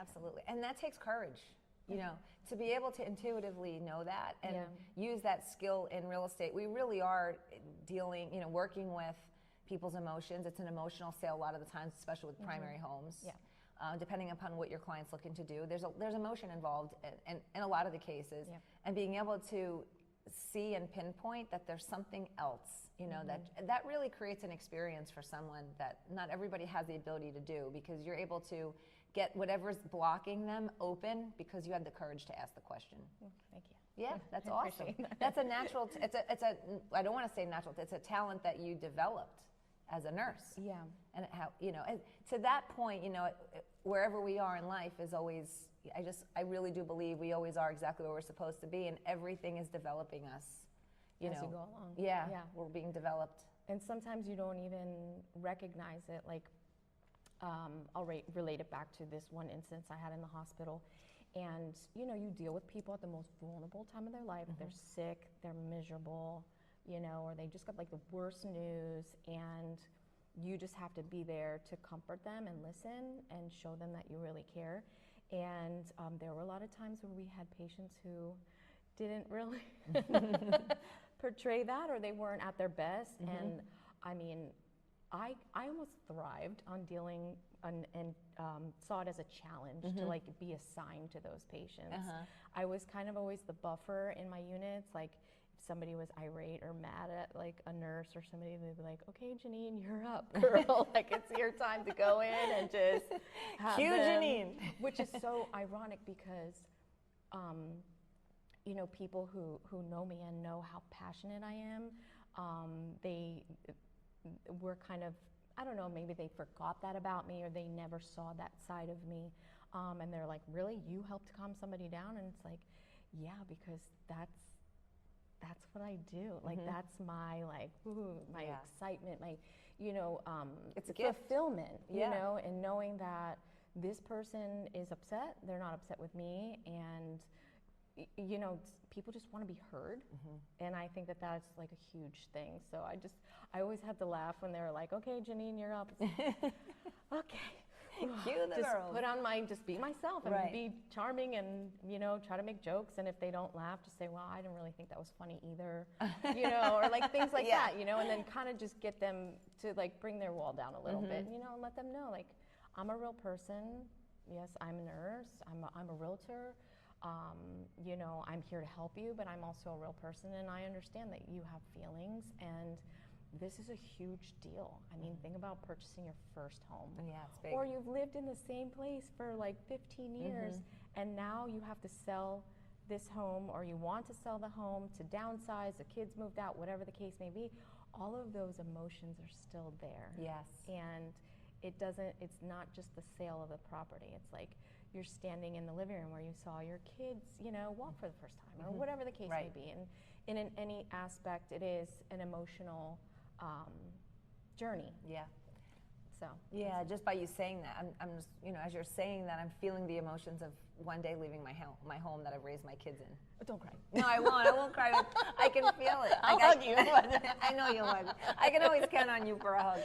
absolutely. And that takes courage, you know, to be able to intuitively know that and use that skill in real estate. We really are dealing, you know, working with people's emotions. It's an emotional sale a lot of the times, especially with primary homes. Depending upon what your client's looking to do, there's emotion involved in a lot of the cases, and being able to see and pinpoint that there's something else, you know, that really creates an experience for someone that not everybody has the ability to do, because you're able to get whatever's blocking them open because you had the courage to ask the question. Thank you. Yeah, that's awesome. That's a natural, I don't want to say natural, it's a talent that you developed as a nurse. Yeah. And how, you know, and to that point, you know, wherever we are in life is always, I really do believe we always are exactly where we're supposed to be, and everything is developing us, you know. As you go along. Yeah, we're being developed. And sometimes you don't even recognize it. Like, I'll relate it back to this one instance I had in the hospital. And, you know, you deal with people at the most vulnerable time of their life. They're sick, they're miserable, you know, or they just got like the worst news, and you just have to be there to comfort them and listen and show them that you really care. And there were a lot of times where we had patients who didn't really portray that, or they weren't at their best. And I mean, I almost thrived on dealing and saw it as a challenge to like be assigned to those patients. I was kind of always the buffer in my units. Like, if somebody was irate or mad at like a nurse or somebody, they'd be like, "Okay, Janine, you're up, girl." Like, it's your time to go in and just have Cue them. Janine. Which is so ironic because, you know, people who know me and know how passionate I am, they were kind of, I don't know, maybe they forgot that about me, or they never saw that side of me. And they're like, "Really? You helped calm somebody down?" And it's like, yeah, because that's what I do. Like, that's my, like, my excitement, my, you know, it's a gift. Fulfillment, you know, and knowing that this person is upset, they're not upset with me, and you know, people just want to be heard. And I think that that's like a huge thing. So I always had to laugh when they were like, "Okay, Janine, you're up." Okay. Cue the just girls. just be myself and be charming, and, you know, try to make jokes. And if they don't laugh, just say, "Well, I didn't really think that was funny either," you know, or like things like that, you know, and then kind of just get them to like bring their wall down a little bit, you know, and let them know, like, I'm a real person. Yes, I'm a nurse. I'm a realtor. You know, I'm here to help you, but I'm also a real person, and I understand that you have feelings, and this is a huge deal. I mean, think about purchasing your first home. Yeah, it's big. Or you've lived in the same place for like 15 years, and now you have to sell this home, or you want to sell the home to downsize, the kids moved out, whatever the case may be. All of those emotions are still there. Yes. And it's not just the sale of the property. It's like you're standing in the living room where you saw your kids, you know, walk for the first time, or whatever the case may be. And in any aspect, it is an emotional journey. Yeah. So. Yeah, just by you saying that, I'm just, you know, as you're saying that, I'm feeling the emotions of one day leaving my home that I've raised my kids in. But don't cry. No, I won't cry. I can feel it. I'll hug you. I know you would. I can always count on you for a hug.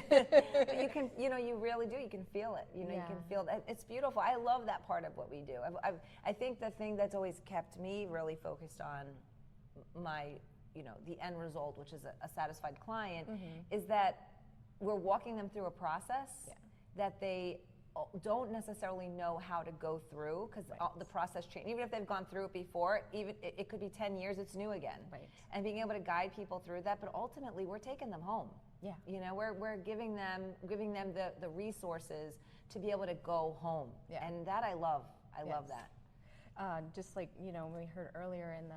But you can, you know, you really do. You can feel it. You know, you can feel it. It's beautiful. I love that part of what we do. I think the thing that's always kept me really focused on my, you know, the end result, which is a satisfied client, is that we're walking them through a process that they don't necessarily know how to go through, because the process changes. Even if they've gone through it before, even it could be 10 years, it's new again. And being able to guide people through that, but ultimately we're taking them home. Yeah. You know, we're giving them the resources to be able to go home. Yeah. And that I love. I love that. Just like, you know, we heard earlier in the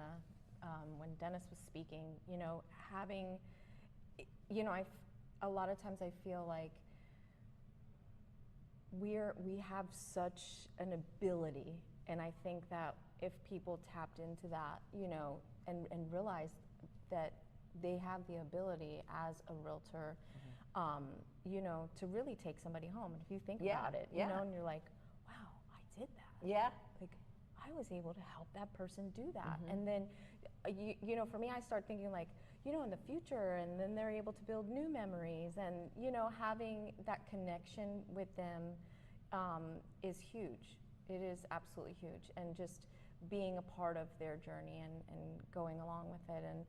when Dennis was speaking, you know, having, you know, a lot of times I feel like we have such an ability, and I think that if people tapped into that, you know, and realized that they have the ability as a realtor, you know, to really take somebody home. And if you think about it, you know, and you're like, wow, I did that. Yeah. Like, I was able to help that person do that. And then, you know, for me, I start thinking like, you know, in the future, and then they're able to build new memories, and, you know, having that connection with them is huge. It is absolutely huge, and just being a part of their journey and going along with it, and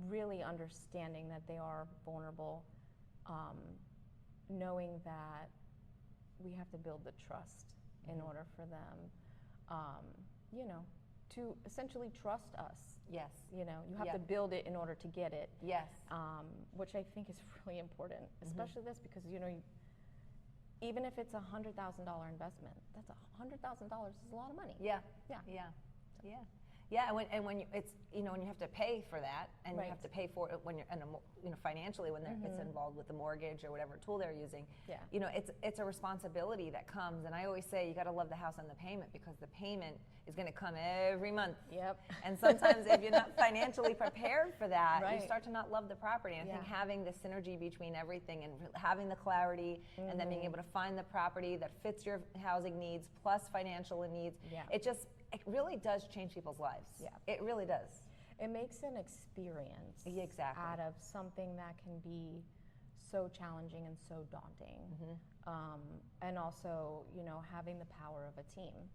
really understanding that they are vulnerable, knowing that we have to build the trust in order for them, to essentially trust us. Yes. You have to build it in order to get it. Yes. Which I think is really important, especially this, because even if it's $100,000 investment, that's $100,000 is a lot of money. Yeah. Yeah. Yeah. Yeah. Yeah, and when it's when you have to pay for that, and you have to pay for it when you're financially when it's involved with the mortgage or whatever tool they're using. Yeah. It's a responsibility that comes, and I always say you got to love the house on the payment, because the payment is going to come every month. Yep. And sometimes if you're not financially prepared for that, Right. you start to not love the property. And I think having the synergy between everything and having the clarity, and then being able to find the property that fits your housing needs plus financial needs, it really does change people's lives. Yeah. It really does. It makes an experience out of something that can be so challenging and so daunting. And also, having the power of a team.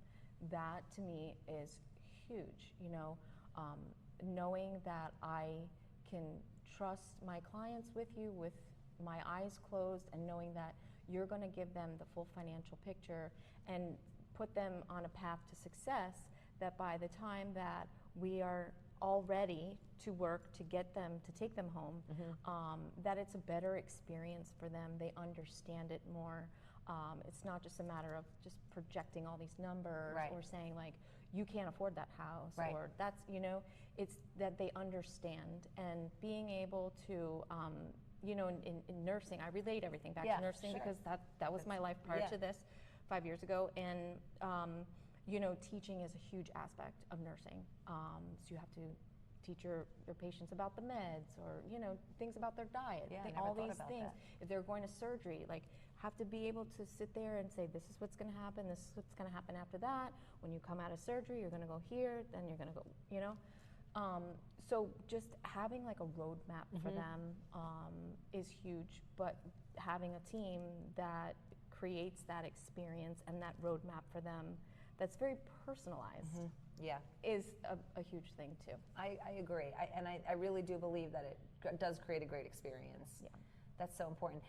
That to me is huge. Knowing that I can trust my clients with you with my eyes closed, and knowing that you're going to give them the full financial picture and put them on a path to success, that by the time that we are all ready to work to get them, to take them home, that it's a better experience for them. They understand it more. It's not just a matter of just projecting all these numbers or saying like, you can't afford that house, or that's, it's that they understand. And being able to, in nursing, I relate everything back to nursing because that was my life prior to this 5 years ago. And, teaching is a huge aspect of nursing. So you have to teach your patients about the meds, or, things about their diet, all these things. If they're going to surgery, have to be able to sit there and say, this is what's going to happen, this is what's going to happen after that. When you come out of surgery, you're going to go here, then you're going to go, So just having a roadmap for them is huge, but having a team that creates that experience and that roadmap for them that's very personalized is a huge thing too. I agree. I really do believe that it does create a great experience. Yeah. That's so important.